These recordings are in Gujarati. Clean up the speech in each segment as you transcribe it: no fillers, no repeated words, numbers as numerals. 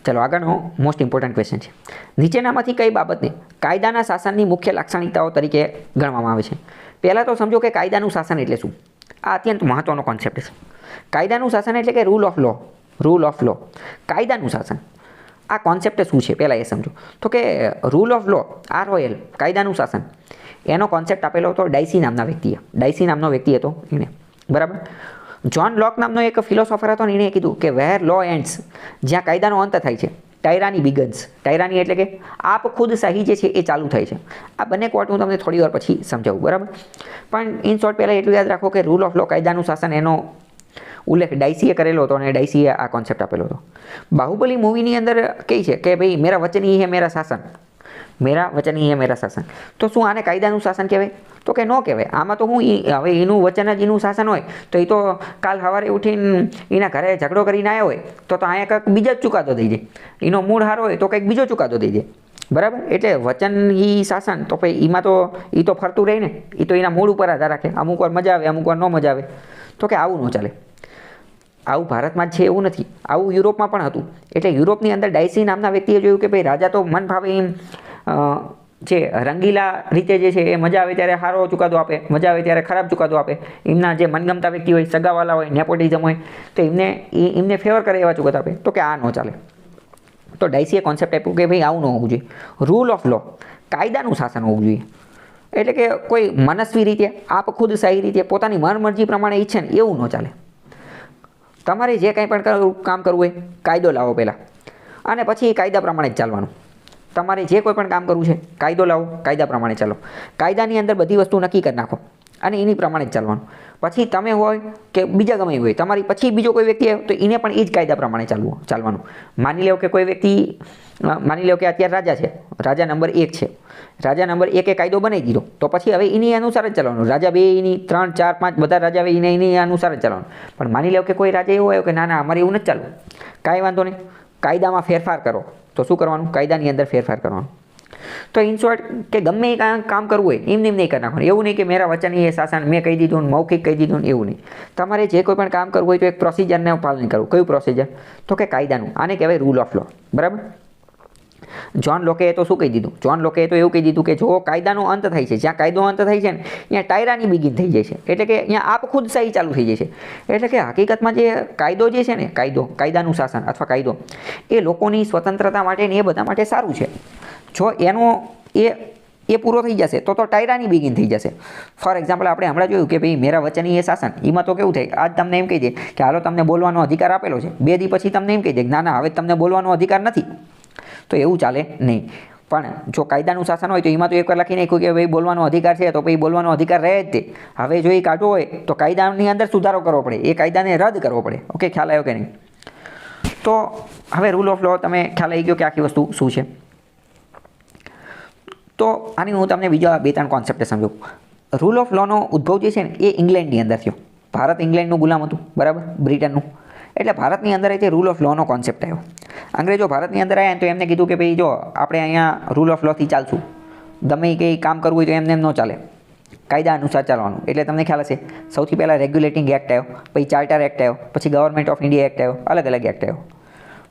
ચલો આગળનો મોસ્ટ ઇમ્પોર્ટન્ટ ક્વેશ્ચન છે. નીચેનામાંથી કઈ બાબતને કાયદાના શાસનની મુખ્ય લાક્ષણિકતાઓ તરીકે ગણવામાં આવે છે? પહેલાં તો સમજો કે કાયદાનું શાસન એટલે શું. આ અત્યંત મહત્વનો કોન્સેપ્ટ છે. કાયદાનું શાસન એટલે કે રૂલ ઓફ લો. કાયદાનું શાસન આ કોન્સેપ્ટ શું છે પહેલાં એ સમજો. તો કે રૂલ ઓફ લો ROL કાયદાનું શાસન એનો કોન્સેપ્ટ આપેલો હતો ડાઇસી નામનો વ્યક્તિ હતો એને, બરાબર. જ્હોન લોક નામનો એક ફિલોસોફર હતો ને એણે કીધું કે વેર લો એન્ડ્સ, જ્યાં કાયદાનો અંત થાય છે, ટાયરાની બિગન્સ. ટાયરાની એટલે કે આપ ખુદ સહી જે છે એ ચાલુ થાય છે. આ બંને કોટ હું તમને થોડી વાર પછી સમજાવું, બરાબર. પણ ઇન શોર્ટ પહેલાં એટલું યાદ રાખો કે રૂલ ઓફ લો કાયદાનું શાસન એનો ઉલ્લેખ ડાઇસીએ કરેલો હતો અને ડાઇસીએ આ કોન્સેપ્ટ આપેલો હતો. બાહુબલી મૂવીની અંદર કહે છે કે ભાઈ મેરા વચન હી હે મેરા શાસન. તો શું આને કાયદાનું શાસન કહેવાય? તો કે ન કહેવાય. આમાં તો હું હવે એનું વચન જ એનું શાસન હોય તો એ તો કાલ સવારે ઉઠીને એના ઘરે ઝઘડો કરીને આવ્યો હોય તો અહીંયા કંઈક બીજો જ ચુકાદો દઈ જાય. એનો મૂળ સારો હોય તો કંઈક બીજો ચુકાદો દઈ જાય, બરાબર. એટલે વચન ઈ શાસન તો ભાઈ એમાં તો એ તો ફરતું રહે ને, એ તો એના મૂળ ઉપર આધાર રાખે. અમુક વાર મજા આવે, અમુક વાર ન મજા આવે. તો કે આવું ન ચાલે. આવું ભારતમાં જ છે એવું નથી, આવું યુરોપમાં પણ હતું. એટલે યુરોપની અંદર ડાઇસી નામના વ્યક્તિએ જોયું કે ભાઈ રાજા તો મન ભાવે એમ જે રંગીલા રીતે જે છે એ મજા આવે ત્યારે સારો ચુકાદો આપે, મજા આવે ત્યારે ખરાબ ચુકાદો આપે. એમના જે મનગમતા વ્યક્તિ હોય, સગાવાલા હોય, નેપોટિઝમ હોય તો એમને ફેવર કરે એવા ચુકાદો આપે. તો કે આ ન ચાલે. તો ડાઇસીએ કોન્સેપ્ટ આપ્યું કે ભાઈ આવું ન હોવું જોઈએ. રૂલ ઓફ લો કાયદાનું શાસન હોવું જોઈએ. એટલે કે કોઈ મનસ્વી રીતે આપ ખુદ સહી રીતે પોતાની મનમરજી પ્રમાણે ઈચ્છે ને એવું ન ચાલે. તમારે જે કંઈ પણ કામ કરવું હોય કાયદો લાવો પહેલાં, અને પછી કાયદા પ્રમાણે જ ચાલવાનું. તમારે જે કોઈ પણ કામ કરવું છે કાયદો લાવો, કાયદા પ્રમાણે ચાલો. કાયદાની અંદર બધી વસ્તુ નક્કી કરી નાખો અને એની પ્રમાણે જ ચાલવાનું. પછી તમે હોય કે બીજા ગમે હોય, તમારી પછી બીજો કોઈ વ્યક્તિ આવે તો એને પણ એ જ કાયદા પ્રમાણે ચાલવાનું. માની લો કે કોઈ વ્યક્તિ, માની લો કે અત્યારે રાજા છે, રાજા નંબર 1 છે. રાજા નંબર 1 કાયદો બનાવી દીધો તો પછી હવે એની અનુસાર જ ચાલવાનું. રાજા 2, એની 3, 4, 5 બધા રાજા આવે એની અનુસાર જ ચાલવાનું. પણ માની લો કે કોઈ રાજા એવું આવ્યો કે ના અમારે એવું નથી ચાલવું, કાંઈ વાંધો નહીં, કાયદામાં ફેરફાર કરો. તો શું કરવાનું? કાયદાની અંદર ફેરફાર કરવાનો. તો ઇન શોર્ટ કે ગમે એ કામ કરવું હોય એમને નહીં કરી નાખવાનું. એવું નહીં કે મેરા વચન એ શાસન, મેં કહી દીધું, મૌખિક કહી દીધું, એવું નહીં. તમારે જે કોઈ પણ કામ કરવું હોય તો એક પ્રોસિજરને પાલન કરવું. કયું પ્રોસિજર? તો કે કાયદાનું. આને કહેવાય રૂલ ઓફ લો, બરાબર. જ્હોન લોકેએ તો શું કહી દીધું? જ્હોન લોકેએ તો એવું કહી દીધું કે જો કાયદાનો અંત થાય છે, જ્યાં કાયદો અંત થાય છે ને ત્યાં ટાયરાની બિગિન થઈ જાય છે. એટલે કે અહીંયા આપ ખુદ સહી ચાલુ થઈ જાય છે. એટલે કે હકીકતમાં જે કાયદો જે છે ને, કાયદાનું શાસન અથવા કાયદો એ લોકોની સ્વતંત્રતા માટે ને એ બધા માટે સારું છે. જો એનો એ પૂરો થઈ જશે તો ટાયરાની બિગિન થઈ જશે. ફોર એક્ઝામ્પલ આપણે હમણાં જોયું કે ભાઈ મેરા વચન એ શાસન, એમાં તો કેવું થાય, આજ તમને એમ કહી દે કે હાલો તમને બોલવાનો અધિકાર આપેલો છે, 2 દી પછી તમને એમ કહી દે ના હવે તમને બોલવાનો અધિકાર નથી. તો એવું ચાલે નહીં. પણ જો કાયદાનું શાસન હોય તો એમાં તો એકવાર લખી નાખ્યું કે ભાઈ બોલવાનો અધિકાર છે તો ભાઈ બોલવાનો અધિકાર રહે જ તે. હવે જો એ કાઢવો હોય તો કાયદાની અંદર સુધારો કરવો પડે, એ કાયદાને રદ કરવો પડે. ઓકે, ખ્યાલ આવ્યો કે નહીં? તો હવે રૂલ ઓફ લો તમે ખ્યાલ આવી ગયો કે આખી વસ્તુ શું છે. તો આની હું તમને બીજા 2-3 કોન્સેપ્ટ સમજાવું. રૂલ ઓફ લોનો ઉદ્ભવ જે છે ને એ ઇંગ્લેન્ડની અંદર થયો. ભારત ઇંગ્લેન્ડનું ગુલામ હતું, બરાબર, બ્રિટનનું. એટલે ભારતની અંદર તે રૂલ ઓફ લોનો કોન્સેપ્ટ આવ્યો. અંગ્રેજો ભારતની અંદર આવ્યા તો એમને કીધું કે ભાઈ જો આપણે અહીંયા રૂલ ઓફ લોથી ચાલશું, ગમે કંઈ કામ કરવું હોય તો એમને એમ ન ચાલે, કાયદા અનુસાર ચાલવાનું. એટલે તમને ખ્યાલ હશે સૌથી પહેલાં રેગ્યુલેટિંગ એક્ટ આવ્યો, પછી ચાર્ટર એક્ટ આવ્યો, પછી ગવર્મેન્ટ ઓફ ઇન્ડિયા એક્ટ આવ્યો, અલગ અલગ એક્ટ આવ્યો.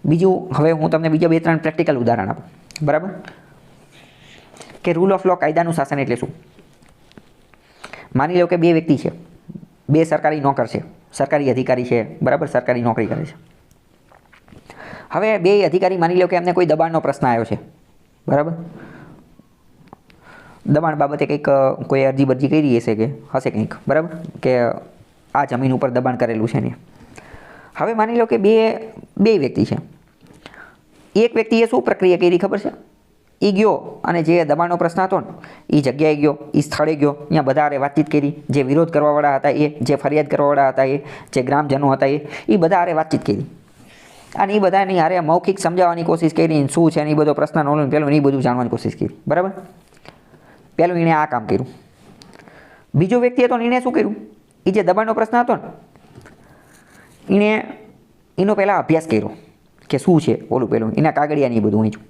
બીજું હવે હું તમને બીજા 2-3 પ્રેક્ટિકલ ઉદાહરણ આપું, બરાબર. કે રૂલ ઓફ લો કાયદાનું શાસન એટલે શું? માની લો કે 2 વ્યક્તિ છે, 2 સરકારી નોકર છે, સરકારી અધિકારી છે, બરાબર, સરકારી નોકરી કરે છે. હવે 2 અધિકારી માની લો કે એમને કોઈ દબાણનો પ્રશ્ન આવ્યો છે, બરાબર. દબાણ બાબતે કંઈક કોઈ અરજી કરી હશે કંઈક, બરાબર, કે આ જમીન ઉપર દબાણ કરેલું છે ને. હવે માની લો કે બે વ્યક્તિ છે. એક વ્યક્તિએ શું પ્રક્રિયા કરી ખબર છે? એ ગયો અને જે દબાણનો પ્રશ્ન હતો ને એ જગ્યાએ ગયો, એ સ્થળે ગયો, ત્યાં બધા હારે વાતચીત કરી, જે વિરોધ કરવાવાળા હતા એ, જે ફરિયાદ કરવાવાળા હતા એ, જે ગ્રામજનો હતા એ બધા હારે વાતચીત કરી. અને એ બધાની હારે મૌખિક સમજાવવાની કોશિશ કરી, શું છે ને એ બધો પ્રશ્ન નોલું પેલું એ બધું જાણવાની કોશિશ કરી, બરાબર. પહેલું એણે આ કામ કર્યું. બીજો વ્યક્તિ હતો ને એણે શું કર્યું? એ જે દબાણનો પ્રશ્ન હતો ને એનો પહેલાં અભ્યાસ કર્યો કે શું છે ઓલું પેલું, એના કાગળિયાની એ બધું વાંચ્યું.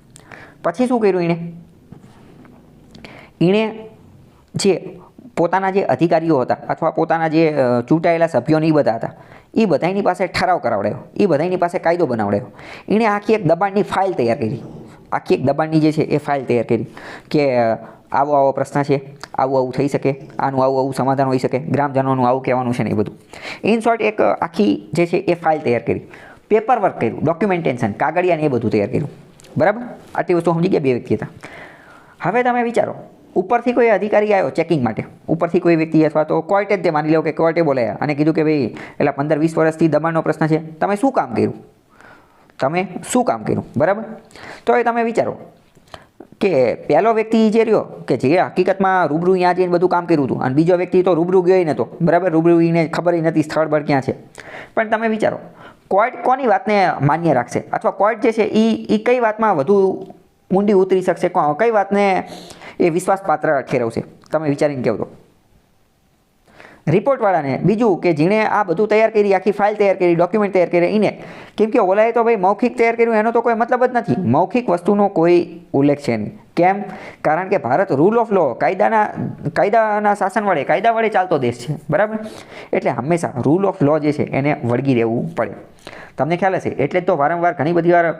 પછી શું કર્યું એણે જે પોતાના જે અધિકારીઓ હતા અથવા પોતાના જે ચૂંટાયેલા સભ્યોને એ બધા હતા એ બધાની પાસે ઠરાવ કરાવડાયો, એ બધાની પાસે કાયદો બનાવડાયો. એણે આખી એક દબાણની ફાઇલ તૈયાર કરી, આખી એક દબાણની જે છે એ ફાઇલ તૈયાર કરી કે આવો આવો પ્રશ્ન છે, આવું આવું થઈ શકે, આનું આવું આવું સમાધાન હોઈ શકે, ગ્રામજનોનું આવું કહેવાનું છે ને એ બધું. ઇન શોર્ટ એક આખી જે છે એ ફાઇલ તૈયાર કરી, પેપર વર્ક કર્યું, ડોક્યુમેન્ટેશન, કાગળિયા ને એ બધું તૈયાર કર્યું. બરાબર, આટલી વસ્તુ સમજી ગયા બે વ્યક્તિ હતા. હવે તમે વિચારો, ઉપરથી કોઈ અધિકારી આવ્યો ચેકિંગ માટે, ઉપરથી કોઈ વ્યક્તિ અથવા તો કોર્ટે જ તે માની લો કે કોર્ટે બોલાયા અને કીધું કે ભાઈ એટલે 15-20 વર્ષથી દબાણનો પ્રશ્ન છે, તમે શું કામ કર્યું, તમે શું કામ કર્યું? બરાબર, તો એ તમે વિચારો કે પહેલો વ્યક્તિ જે રહ્યો કે જે હકીકતમાં રૂબરૂ ત્યાં જઈને બધું કામ કર્યું હતું અને બીજો વ્યક્તિ તો રૂબરૂ ગયો નહોતો. બરાબર, રૂબરૂ એને ખબર નથી સ્થળ પર ક્યાં છે. પણ તમે વિચારો કોર્ટ કોની વાતને માન્ય રાખશે અથવા કોર્ટ જે છે એ કઈ વાતમાં વધુ ઊંડી ઉતરી શકશે, કઈ વાતને એ વિશ્વાસપાત્ર ઠેરવશે? તમે વિચારીને કહો તો. રિપોર્ટવાળાને, બીજું કે જેણે આ બધું તૈયાર કરી, આખી ફાઇલ તૈયાર કરી, ડોક્યુમેન્ટ તૈયાર કરી એને, કેમ કે ઓલાએ તો ભાઈ મૌખિક તૈયાર કર્યું એનો તો કોઈ મતલબ જ નથી, મૌખિક વસ્તુનો કોઈ ઉલ્લેખ છે નહીં. કેમ? કારણ કે ભારત રૂલ ઓફ લો, કાયદાના શાસન વડે, કાયદા વડે ચાલતો દેશ છે. બરાબર, એટલે હંમેશા રૂલ ઓફ લો જે છે એને વળગી રહેવું પડે. તમને ખ્યાલ હશે એટલે જ તો વારંવાર ઘણી બધી વાર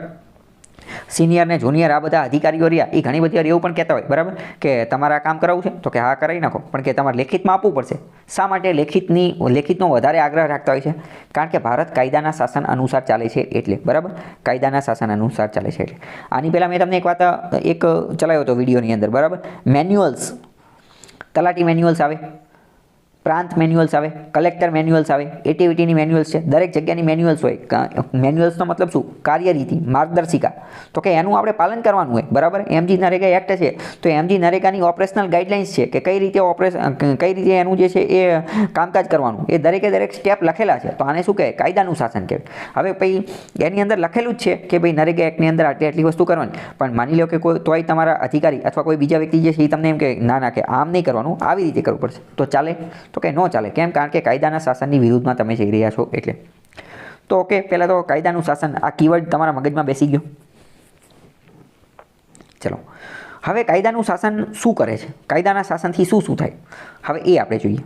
સિનિયર ને જુનિયર આ બધા અધિકારીઓ રહ્યા એ ઘણી બધી વાર એવું પણ કહેતા હોય, બરાબર, કે તમારે આ કામ કરાવવું છે તો કે હા કરાવી નાખો, પણ કે તમારે લેખિતમાં આપવું પડશે. શા માટે લેખિતનો વધારે આગ્રહ રાખતા હોય છે? કારણ કે ભારત કાયદાના શાસન અનુસાર ચાલે છે એટલે. બરાબર, કાયદાના શાસન અનુસાર ચાલે છે એટલે. આની પહેલાં મેં તમને એક વાત ચલાવ્યો હતો વિડીયોની અંદર. બરાબર, મેન્યુઅલ્સ, તલાટી મેન્યુઅલ્સ આવે, પ્રાંત મેન્યુઅલ્સ આવે, કલેક્ટર મેન્યુઅલ્સ આવે, એટીવીટીની મેન્યુઅલ્સ છે, દરેક જગ્યાની મેન્યુઅલ્સ હોય. મેન્યુઅલ્સનો મતલબ શું? કાર્યરીતિ, માર્ગદર્શિકા. તો કે એનું આપણે પાલન કરવાનું હોય. બરાબર, એમજી નરેગા એક્ટ છે તો એમજી નરેગાની ઓપરેશનલ ગાઈડલાઇન્સ છે કે કઈ રીતે એનું જે છે એ કામકાજ કરવાનું, એ દરેક સ્ટેપ લખેલા છે. તો આને શું કહેવાય? કાયદાનું શાસન કહેવાય. હવે પછી એની અંદર લખેલું જ છે કે ભાઈ નરેગા એક્ટની અંદર આટલી વસ્તુ કરવાની, પણ માની લો કે કોઈ તોય તમારા અધિકારી અથવા કોઈ બીજા વ્યક્તિ જે છે એ તમને એમ કે ના કે આમ નહીં કરવાનું, આવી રીતે કરવું પડશે, તો ચાલે? તો કે ન ચાલે. કેમ? કારણ કે કાયદાના શાસનની વિરુદ્ધમાં તમે જઈ રહ્યા છો એટલે. તો ઓકે, પહેલાં તો કાયદાનું શાસન, આ કીવર્ડ તમારા મગજમાં બેસી ગયો. ચલો, હવે કાયદાનું શાસન શું કરે છે, કાયદાના શાસનથી શું થાય, હવે એ આપણે જોઈએ.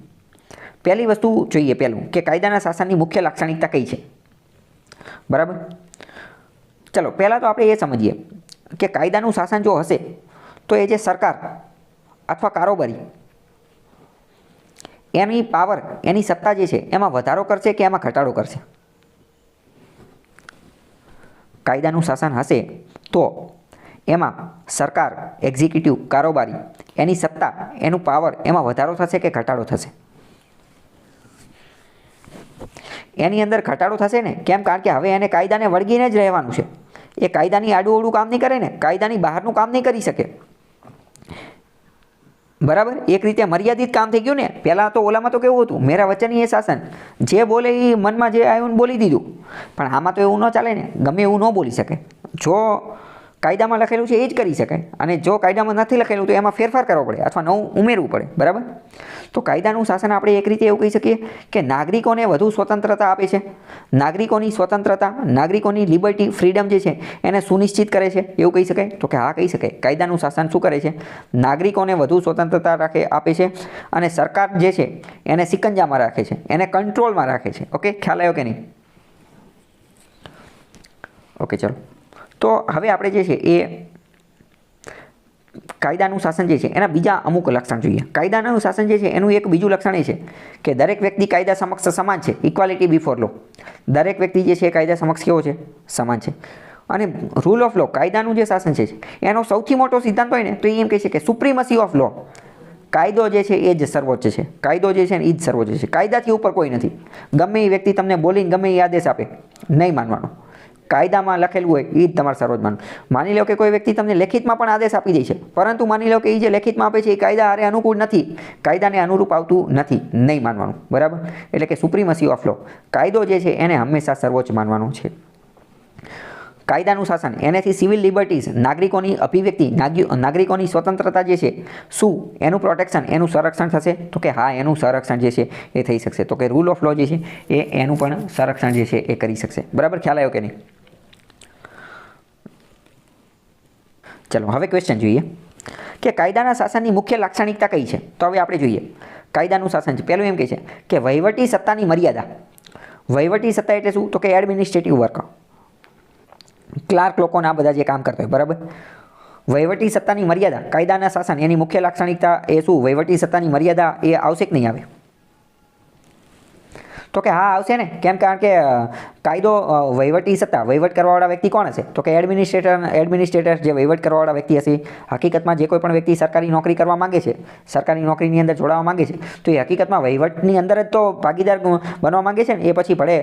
પહેલી વસ્તુ જોઈએ, પહેલું કે કાયદાના શાસનની મુખ્ય લાક્ષણિકતા કઈ છે. બરાબર, ચલો પહેલાં તો આપણે એ સમજીએ કે કાયદાનું શાસન જો હશે તો એ જે સરકાર અથવા કારોબારી એની પાવર, એની સત્તા જે છે એમાં વધારો કરશે કે એમાં ઘટાડો કરશે? કાયદાનું શાસન હશે તો એમાં સરકાર, એક્ઝિક્યુટિવ, કારોબારી, એની સત્તા, એનું પાવર, એમાં વધારો થશે કે ઘટાડો થશે? એની અંદર ઘટાડો થશે ને. કેમ? કારણ કે હવે એને કાયદાને વળગીને જ રહેવાનું છે. એ કાયદાની આડું કામ નહીં કરે ને, કાયદાની બહારનું કામ નહીં કરી શકે. બરાબર, એક રીતે મર્યાદિત કામ થઈ ગયું ને. પહેલાં તો ઓલામાં તો કેવું હતું, મેરા વચન એ શાસન, જે બોલે એ મનમાં જે આવ્યું ને બોલી દીધું. પણ આમાં તો એવું ન ચાલે ને, ગમે એવું ન બોલી શકે. જો કાયદામાં લખેલું છે એ જ કરી શકાય, અને જો કાયદામાં નથી લખેલું તો એમાં ફેરફાર કરવો પડે અથવા નવું ઉમેરવું પડે. બરાબર, તો કાયદાનું શાસન આપણે એક રીતે એવું કહી શકીએ કે નાગરિકોને વધુ સ્વતંત્રતા આપે છે. નાગરિકોની સ્વતંત્રતા, નાગરિકોની લિબર્ટી, ફ્રીડમ જે છે એને સુનિશ્ચિત કરે છે, એવું કહી શકાય? તો કે હા, કહી શકાય. કાયદાનું શાસન શું કરે છે? નાગરિકોને વધુ સ્વતંત્રતા આપે છે અને સરકાર જે છે એને સિકંજામાં રાખે છે, એને કંટ્રોલમાં રાખે છે. ઓકે, ખ્યાલ આવ્યો કે નહીં? ઓકે, ચલો. તો હવે આપણે જે છે એ કાયદાનું શાસન જે છે એના બીજા અમુક લક્ષણ જોઈએ. કાયદાનું શાસન જે છે એનું એક બીજું લક્ષણ એ છે કે દરેક વ્યક્તિ કાયદા સમક્ષ સમાન છે, ઇક્વાલિટી બિફોર લો. દરેક વ્યક્તિ જે છે કાયદા સમક્ષ કેવો છે? સમાન છે. અને રૂલ ઓફ લો, કાયદાનું જે શાસન છે એનો સૌથી મોટો સિદ્ધાંત હોય ને તો એ એમ કહે છે કે સુપ્રીમસી ઓફ લો. કાયદો જે છે એ જ સર્વોચ્ચ છે, કાયદો જે છે ને એ જ સર્વોચ્ચ છે. કાયદાથી ઉપર કોઈ નથી. ગમે એ વ્યક્તિ તમને બોલીને ગમે એ આદેશ આપે, નહીં માનવાનો. કાયદામાં લખેલું હોય એ જ તમારે સર્વોચ્ચ માનવું. માની લો કે કોઈ વ્યક્તિ તમને લેખિતમાં પણ આદેશ આપી દે છે, પરંતુ માની લો કે એ જે લેખિતમાં આપે છે એ કાયદા હારે અનુકૂળ નથી, કાયદાને અનુરૂપ આવતું નથી, નહીં માનવાનું. બરાબર, એટલે કે સુપ્રીમસી ઓફ લો. કાયદો જે છે એને હંમેશા સર્વોચ્ચ માનવાનો છે. કાયદાનું શાસન, એનાથી સિવિલ લિબર્ટીઝ, નાગરિકોની અભિવ્યક્તિ, નાગરિકોની સ્વતંત્રતા જે છે શું એનું પ્રોટેક્શન, એનું સંરક્ષણ થશે? તો કે હા, એનું સંરક્ષણ જે છે એ થઈ શકશે. તો કે રૂલ ઓફ લો જે છે એ એનું પણ સંરક્ષણ જે છે એ કરી શકશે. બરાબર, ખ્યાલ આવ્યો કે નહીં? ચલો, હવે ક્વેશ્ચન જોઈએ કે કાયદાના શાસનની મુખ્ય લાક્ષણિકતા કઈ છે. તો હવે આપણે જોઈએ કાયદાનું શાસન છે. પહેલું એમ કહે છે કે વહીવટી સત્તાની મર્યાદા. વહીવટી સત્તા એટલે શું? તો કે એડમિનિસ્ટ્રેટિવ વર્ક. ક્લાર્ક લોકોના આ બધા જે કામ કરતા હોય, બરાબર. વહીવટી સત્તાની મર્યાદા, કાયદાના શાસન, એની મુખ્ય લાક્ષણિકતા એ શું? વહીવટી સત્તાની મર્યાદા એ આવશે કે નહીં આવે? તો કે હા આવશે ને. કેમ? કારણ કે કાયદો વહીવટી સત્તા, વહીવટ કરવાવાળા વ્યક્તિ કોણ હશે? તો કે એડમિનિસ્ટ્રેટર જે વહીવટ કરવાવાળા વ્યક્તિ હશે. હકીકતમાં જે કોઈ પણ વ્યક્તિ સરકારી નોકરી કરવા માંગે છે, સરકારી નોકરીની અંદર જોડાવા માંગે છે, તો એ હકીકતમાં વહીવટની અંદર જ તો ભાગીદાર બનવા માંગે છે ને. એ પછી ભલે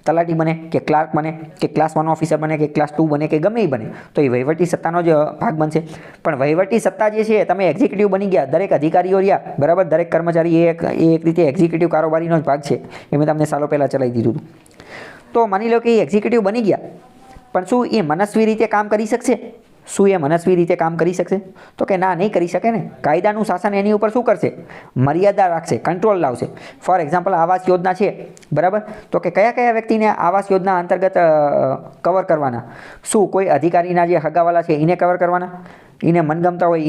તલાટી બને કે ક્લાર્ક બને કે ક્લાસ 1 ઓફિસર બને કે ક્લાસ 2 બને કે ગમે એ બને, તો એ વહીવટી સત્તાનો જ ભાગ બનશે. પણ વહીવટી સત્તા જે છે, તમે એક્ઝિક્યુટિવ બની ગયા, દરેક અધિકારીઓ રહ્યા, બરાબર, દરેક કર્મચારી એ એક રીતે એક્ઝિક્યુટિવ કારોબારીનો જ ભાગ છે. એ મેં તમને સાલો પહેલાં ચલાવી દીધું હતું. તો માની લો કે એ એક્ઝિક્યુટિવ બની ગયા, પણ શું એ મનસ્વી રીતે કામ કરી શકશે? શું એ મનસ્વી રીતે કામ કરી શકશે? તો કે ના, નહીં કરી શકે ને. કાયદાનું શાસન એની ઉપર શું કરશે? મર્યાદા રાખશે, કંટ્રોલ લાવશે. ફોર એક્ઝામ્પલ, આવાસ યોજના છે, બરાબર, તો કે કયા કયા વ્યક્તિને આવાસ યોજના અંતર્ગત કવર કરવાના? શું કોઈ અધિકારીના જે હગાવાલા છે એને કવર કરવાના? એને મનગમતા હોય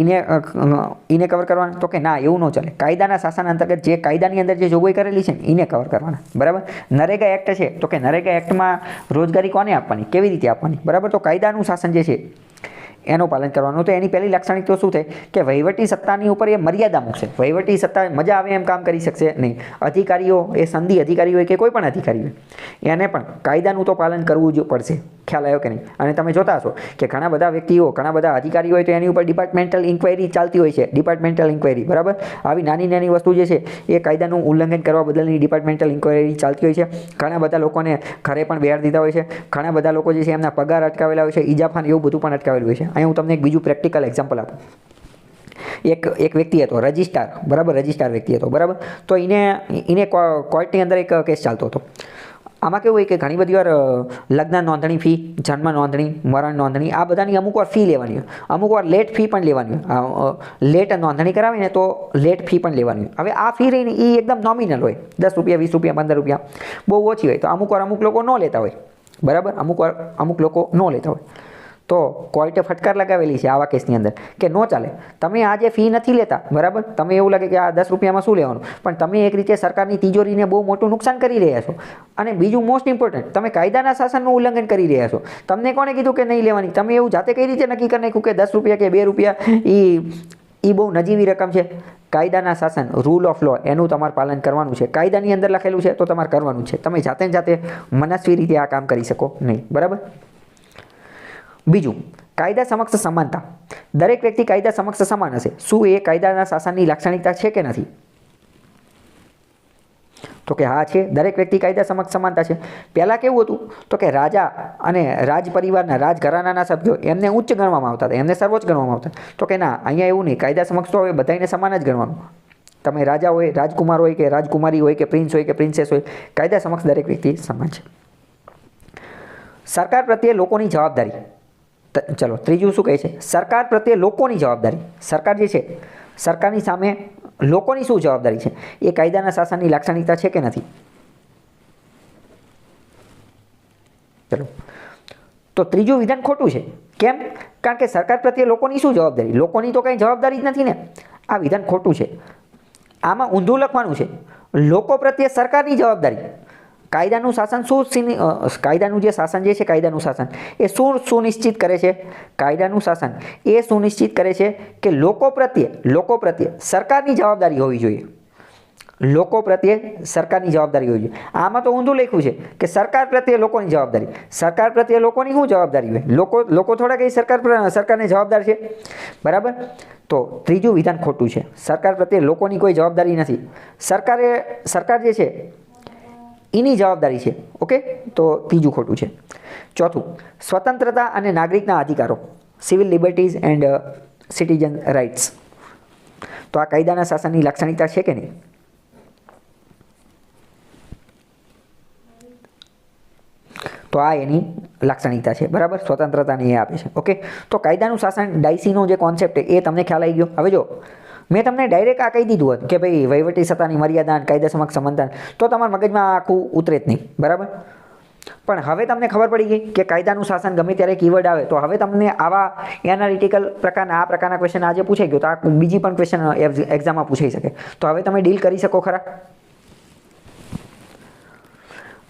એને કવર કરવાના? તો કે ના, એવું ન ચાલે. કાયદાના શાસન અંતર્ગત જે કાયદાની અંદર જે જોગવાઈ કરેલી છે એને કવર કરવાના, બરાબર. નરેગા એક્ટ છે, તો કે નરેગા એક્ટમાં રોજગારી કોને આપવાની, કેવી રીતે આપવાની, બરાબર. તો કાયદાનું શાસન જે છે એનું પાલન કરવાનું. તો એની પહેલી લાક્ષણિકતા શું થાય કે વહીવટી સત્તાની ઉપર એ મર્યાદા મૂકશે. વહીવટી સત્તા મજા આવે એમ કામ કરી શકશે નહીં. અધિકારીઓ, એ સંધિ અધિકારી હોય કે કોઈ પણ અધિકારી હોય, એને પણ કાયદાનું તો પાલન કરવું જ પડશે. ખ્યાલ આવ્યો કે નહીં? અને તમે જોતા હશો કે ઘણા બધા વ્યક્તિઓ, ઘણા બધા અધિકારીઓ હોય તો એની ઉપર ડિપાર્ટમેન્ટલ ઇન્ક્વાયરી ચાલતી હોય છે. ડિપાર્ટમેન્ટલ ઇન્ક્વાયરી, બરાબર. આવી નાની નાની વસ્તુ જે છે એ કાયદાનું ઉલ્લંઘન કરવા બદલની ડિપાર્ટમેન્ટલ ઇન્ક્વાયરી ચાલતી હોય છે. ઘણા બધા લોકોને ઘરે પણ બેહાડી દીધા હોય છે. ઘણા બધા લોકો જે છે એમના પગાર અટકાવેલા હોય છે, ઈજાફાન એવું બધું પણ અટકાવેલું હોય છે. અહીંયા હું તમને એક બીજું પ્રેક્ટિકલ એક્ઝામ્પલ આપું. એક વ્યક્તિ હતો, રજિસ્ટ્રાર, બરાબર, રજિસ્ટ્રાર વ્યક્તિ હતો, બરાબર. તો એને કોર્ટની અંદર એક કેસ ચાલતો હતો. આમાં કેવું હોય કે ઘણી બધી વાર લગ્ન નોંધણી ફી, જન્મ નોંધણી, મરણ નોંધણી, આ બધાની અમુક વાર ફી લેવાની હોય. અમુક વાર લેટ ફી પણ લેવાની હોય. લેટ નોંધણી કરાવીને તો લેટ ફી પણ લેવાની હોય. હવે આ ફી રહીને એ એકદમ નોમિનલ હોય, 10 રૂપિયા, 20 રૂપિયા, 15 રૂપિયા, બહુ ઓછી હોય. તો અમુક વાર અમુક લોકો ન લેતા હોય, બરાબર. અમુક વાર અમુક લોકો ન લેતા હોય. તો કોર્ટે ફટકાર લગાવેલી છે આવા કેસની અંદર કે નો ચાલે. તમે આ જે ફી નથી લેતા, બરાબર, તમે એવું લાગે કે આ 10 રૂપિયામાં શું લેવાનું, પણ તમે એક રીતે સરકારની તિજોરીને બહુ મોટું નુકસાન કરી રહ્યા છો. અને બીજું મોસ્ટ ઇમ્પોર્ટન્ટ, તમે કાયદાના શાસનનું ઉલ્લંઘન કરી રહ્યા છો. તમને કોણે કીધું કે નહીં લેવાની? તમે એવું જાતે કઈ રીતે નક્કી કરી નાખ્યું કે 10 રૂપિયા કે 2 રૂપિયા એ બહુ નજીવી રકમ છે? કાયદાના શાસન, રૂલ ઓફ લો, એનું તમારે પાલન કરવાનું છે. કાયદાની અંદર લખેલું છે તો તમારે કરવાનું છે. તમે જાતે મનસ્વી રીતે આ કામ કરી શકો નહીં, બરાબર. બીજું, કાયદા સમક્ષ સમાનતા. દરેક વ્યક્તિ કાયદા સમક્ષ સમાન હશે. શું એ કાયદાના શાસનની લાક્ષણિકતા છે કે નથી? તો કે હા છે. દરેક વ્યક્તિ કાયદા સમક્ષ સમાનતા છે. પહેલાં કેવું હતું? તો કે રાજા અને રાજ પરિવારના, રાજઘરાનાના સભ્યો એમને ઉચ્ચ ગણવામાં આવતા હતા, એમને સર્વોચ્ચ ગણવામાં આવતા. તો કે ના, અહીંયા એવું નહીં. કાયદા સમક્ષ તો હવે બધાને સમાન જ ગણવાનું. તમે રાજા હોય, રાજકુમાર હોય કે રાજકુમારી હોય કે પ્રિન્સ હોય કે પ્રિન્સેસ હોય, કાયદા સમક્ષ દરેક વ્યક્તિ સમાન છે. સરકાર પ્રત્યે લોકોની જવાબદારી. ચલો, ત્રીજું શું કહે છે? સરકાર પ્રત્યે લોકોની જવાબદારી. સરકાર જે છે, સરકારની સામે લોકોની શું જવાબદારી છે? એ કાયદાના શાસનની લાક્ષણિકતા છે કે નથી? ચલો, તો ત્રીજું વિધાન ખોટું છે. કેમ? કારણ કે સરકાર પ્રત્યે લોકોની શું જવાબદારી? લોકોની તો કંઈ જવાબદારી જ નથી ને. આ વિધાન ખોટું છે. આમાં ઊંધું લખવાનું છે. લોકો પ્રત્યે સરકારની જવાબદારી. કાયદાનું શાસન કાયદાનું જે શાસન જે છે, કાયદાનું શાસન એ શું સુનિશ્ચિત કરે છે? કાયદાનું શાસન એ સુનિશ્ચિત કરે છે કે લોકો પ્રત્યે સરકારની જવાબદારી હોવી જોઈએ. લોકો પ્રત્યે સરકારની જવાબદારી હોવી જોઈએ. આમાં તો ઊંધું લખ્યું છે કે સરકાર પ્રત્યે લોકોની જવાબદારી. સરકાર પ્રત્યે લોકોની શું જવાબદારી હોય? લોકો થોડા કંઈ સરકારને જવાબદાર છે, બરાબર. તો ત્રીજું વિધાન ખોટું છે. સરકાર પ્રત્યે લોકોની કોઈ જવાબદારી નથી. સરકાર જે છે એની જવાબદારી છે. ઓકે, તો ત્રીજું ખોટું છે. ચોથું, સ્વતંત્રતા અને નાગરિકના અધિકારો, civil liberties and citizen rights. તો આ કાયદાના શાસનની લાક્ષણિકતા છે કે નહીં? તો આ એની લાક્ષણિકતા છે, બરાબર. સ્વતંત્રતાની એ આપે છે. ઓકે, તો કાયદાનું શાસન, ડાયસીનો જે કોન્સેપ્ટ એ તમને ખ્યાલ આવી ગયો. હવે જો મેં તમને ડાયરેક્ટ આ કહી દીધું હતું કે ભાઈ વહીવટી સત્તાની મર્યાદા, કાયદા સમક્ષ સમાનતા, તો તમારા મગજમાં આખું ઉતરે જ નહીં, બરાબર. પણ હવે તમને ખબર પડી ગઈ કે કાયદાનું શાસન ગમે ત્યારે કીવર્ડ આવે તો હવે તમને આવા એનાલિટિકલ પ્રકારના ક્વેશ્ચન આજે પૂછાઈ ગયો, તો આ બીજી પણ ક્વેશ્ચન એક્ઝામમાં પૂછાઈ શકે. તો હવે તમે ડીલ કરી શકો ખરા?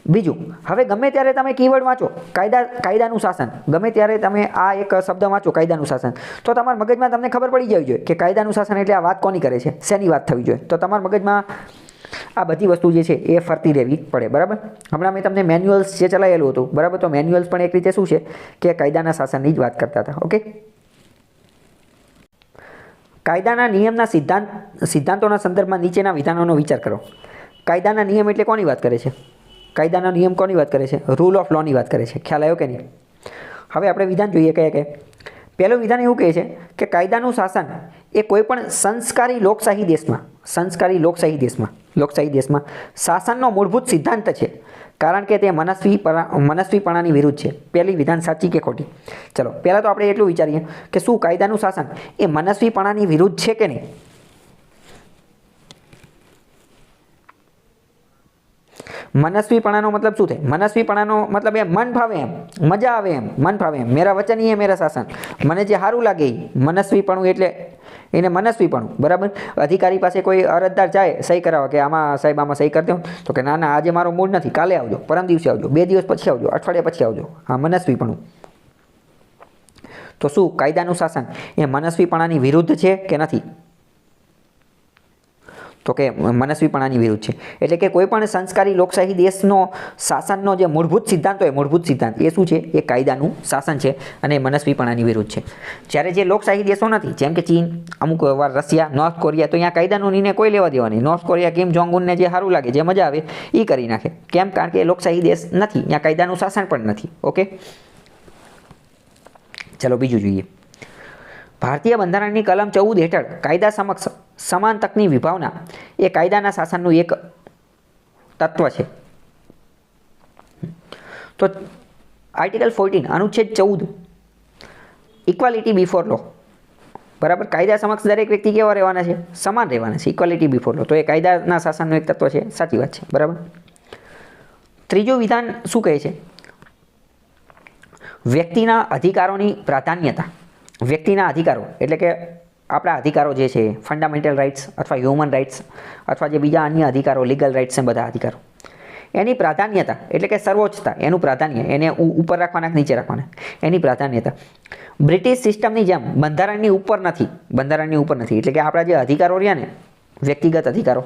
બીજું, હવે ગમે ત્યારે તમે કીવર્ડ વાંચો કાયદાનું શાસન, ગમે ત્યારે તમે આ એક શબ્દ વાંચો કાયદાનું શાસન, તો તમારા મગજમાં તમને ખબર પડી જવી જોઈએ કે કાયદાનું શાસન એટલે આ વાત કોની કરે છે, શેની વાત થવી જોઈએ. તો તમારા મગજમાં આ બધી વસ્તુ જે છે એ ફરતી રહેવી પડે. બરાબર. હમણાં મેં તમને મેન્યુઅલ્સ જે ચલાવેલું હતું, બરાબર, તો મેન્યુઅલ્સ પણ એક રીતે શું છે કે કાયદાના શાસનની જ વાત કરતા હતા. ઓકે. કાયદાના નિયમના સિદ્ધાંતોના સંદર્ભમાં નીચેના વિધાનોનો વિચાર કરો. કાયદાના નિયમ એટલે કોની વાત કરે છે? કાયદાના નિયમ કોની વાત કરે છે? રૂલ ઓફ લોની વાત કરે છે. ખ્યાલ આવ્યો કે નહીં? હવે આપણે વિધાન જોઈએ કયા કયા. પહેલું વિધાન એવું કહે છે કે કાયદાનું શાસન એ કોઈપણ સંસ્કારી લોકશાહી દેશમાં શાસનનો મૂળભૂત સિદ્ધાંત છે, કારણ કે તે મનસ્વીપણાની વિરુદ્ધ છે. પહેલી વિધાન સાચી કે ખોટી? ચલો પહેલાં તો આપણે એટલું વિચારીએ કે શું કાયદાનું શાસન એ મનસ્વીપણાની વિરુદ્ધ છે કે નહીં? મનસ્વીપણાનો મતલબ શું થાય? મનસ્વીપણાનો મતલબ એમ મન ફાવે એમ, મજા આવે એમ, મન ફાવે એમ, મેરા વચન હી મેરા શાસન, મને જે સારું લાગે એ. મનસ્વીપણું એટલે એને મનસ્વીપણું. બરાબર. અધિકારી પાસે કોઈ અરજદાર જાય સહી કરાવવા કે આમાં સાહેબ આમાં સહી કરી દો, તો કે ના ના આજે મારો મૂડ નથી, કાલે આવજો, પરમ દિવસે આવજો, 2 દિવસ પછી આવજો, અઠવાડિયા પછી આવજો. હા, મનસ્વીપણું. તો શું કાયદાનું શાસન એ મનસ્વીપણાની વિરુદ્ધ છે કે નથી? તો કે મનસ્વીપણાની વિરુદ્ધ છે. એટલે કે કોઈ પણ સંસ્કારી લોકશાહી દેશનો શાસનનો જે મૂળભૂત સિદ્ધાંત હોય, મૂળભૂત સિદ્ધાંત એ શું છે? એ કાયદાનું શાસન છે અને મનસ્વીપણાની વિરુદ્ધ છે. જ્યારે જે લોકશાહી દેશો નથી, જેમ કે ચીન, અમુક વાર રશિયા, નોર્થ કોરિયા, તો અહીંયા કાયદાનો નિર્ણય કોઈ લેવા દેવા નહીં. નોર્થ કોરિયા કિમ જોંગ ઉનને જે સારું લાગે, જે મજા આવે એ કરી નાખે. કેમ? કારણ કે એ લોકશાહી દેશ નથી, ત્યાં કાયદાનું શાસન પણ નથી. ઓકે. ચલો બીજું જોઈએ. ભારતીય બંધારણની કલમ 14 હેઠળ કાયદા સમક્ષ સમાન તકની વિભાવના એ કાયદાના શાસનનું એક તત્વ છે. તો આર્ટિકલ 14 અનુચ્છેદ 14 ઇક્વાલિટી બિફોર લો. બરાબર. કાયદા સમક્ષ દરેક વ્યક્તિ કેવા રહેવાના છે? સમાન રહેવાના છે. ઇક્વાલિટી બિફોર લો. તો એ કાયદાના શાસનનું એક તત્વ છે. સાચી વાત છે. બરાબર. ત્રીજું વિધાન શું કહે છે? વ્યક્તિના અધિકારોની પ્રાધાન્યતા. વ્યક્તિના અધિકારો એટલે કે આપણા અધિકારો જે છે, ફંડામેન્ટલ રાઇટ્સ અથવા હ્યુમન રાઇટ્સ અથવા જે બીજા અન્ય અધિકારો, લીગલ રાઇટ્સ છે, બધા અધિકારો, એની પ્રાધાન્યતા એટલે કે સર્વોચ્ચતા, એનું પ્રાધાન્ય, એને ઉપર રાખવાના કે નીચે રાખવાના, એની પ્રાધાન્યતા બ્રિટિશ સિસ્ટમની જેમ બંધારણની ઉપર નથી. બંધારણની ઉપર નથી એટલે કે આપણા જે અધિકારો રહ્યા ને, વ્યક્તિગત અધિકારો,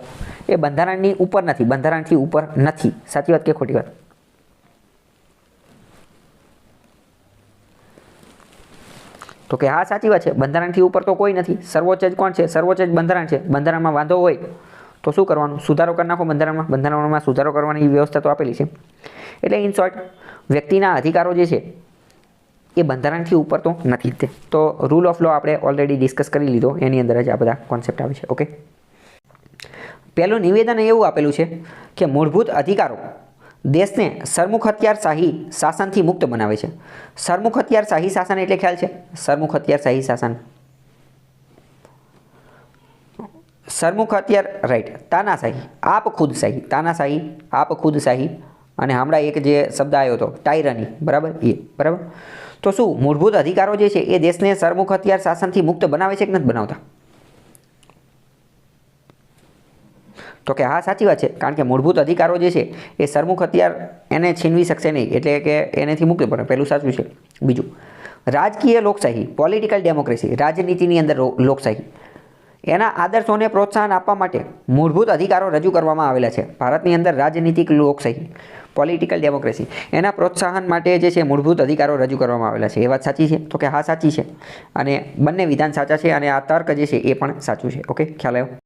એ બંધારણની ઉપર નથી, બંધારણથી ઉપર નથી. સાચી વાત કે ખોટી વાત? તો કે હા સાચી વાત છે. બંધારણથી ઉપર તો કોઈ નથી. સર્વોચ્ચ જ કોણ છે? સર્વોચ્ચ જ બંધારણ છે. બંધારણમાં વાંધો હોય તો શું કરવાનું? સુધારો કરી નાખો બંધારણમાં. બંધારણમાં સુધારો કરવાની વ્યવસ્થા તો આપેલી છે. એટલે ઇન શોર્ટ વ્યક્તિના અધિકારો જે છે એ બંધારણથી ઉપર તો નથી જ તે. તો રૂલ ઓફ લો આપણે ઓલરેડી ડિસ્કસ કરી લીધો, એની અંદર જ આ બધા કોન્સેપ્ટ આવે છે. ઓકે. પહેલું નિવેદન એવું આપેલું છે કે મૂળભૂત અધિકારો દેશને સરમુખ હથિયારશાહી શાસનથી મુક્ત બનાવે છે. સરમુખ હથિયારશાહી શાસન એટલે ખ્યાલ છે? સરમુખ હથિયારશાહી શાસન, સરમુખ હથિયાર, રાઈટ. તાનાશાહી, આપ ખુદશાહી, તાનાશાહી, આપ ખુદશાહી, અને હમણાં એક જે શબ્દ આવ્યો હતો ટાયરની, બરાબર, એ. બરાબર. તો શું મૂળભૂત અધિકારો જે છે એ દેશને સરમુખ હથિયાર શાસનથી મુક્ત બનાવે છે કે નથી બનાવતા? તો કે હા સાચી વાત છે. કારણ કે મૂળભૂત અધિકારો જે છે એ સરમુખ હથિયાર એને છીનવી શકશે નહીં, એટલે કે એનેથી મુક્ત પડે. પહેલું સાચું છે. બીજું, રાજકીય લોકશાહી, પોલિટિકલ ડેમોક્રેસી, રાજનીતિની અંદર લોકશાહી, એના આદર્શોને પ્રોત્સાહન આપવા માટે મૂળભૂત અધિકારો રજૂ કરવામાં આવેલા છે. ભારતની અંદર રાજનીતિક લોકશાહી, પોલિટિકલ ડેમોક્રેસી, એના પ્રોત્સાહન માટે જે છે મૂળભૂત અધિકારો રજૂ કરવામાં આવેલા છે. એ વાત સાચી છે? તો કે હા સાચી છે. અને બંને વિધાન સાચા છે અને આ તર્ક જે છે એ પણ સાચું છે. ઓકે, ખ્યાલ આવ્યો?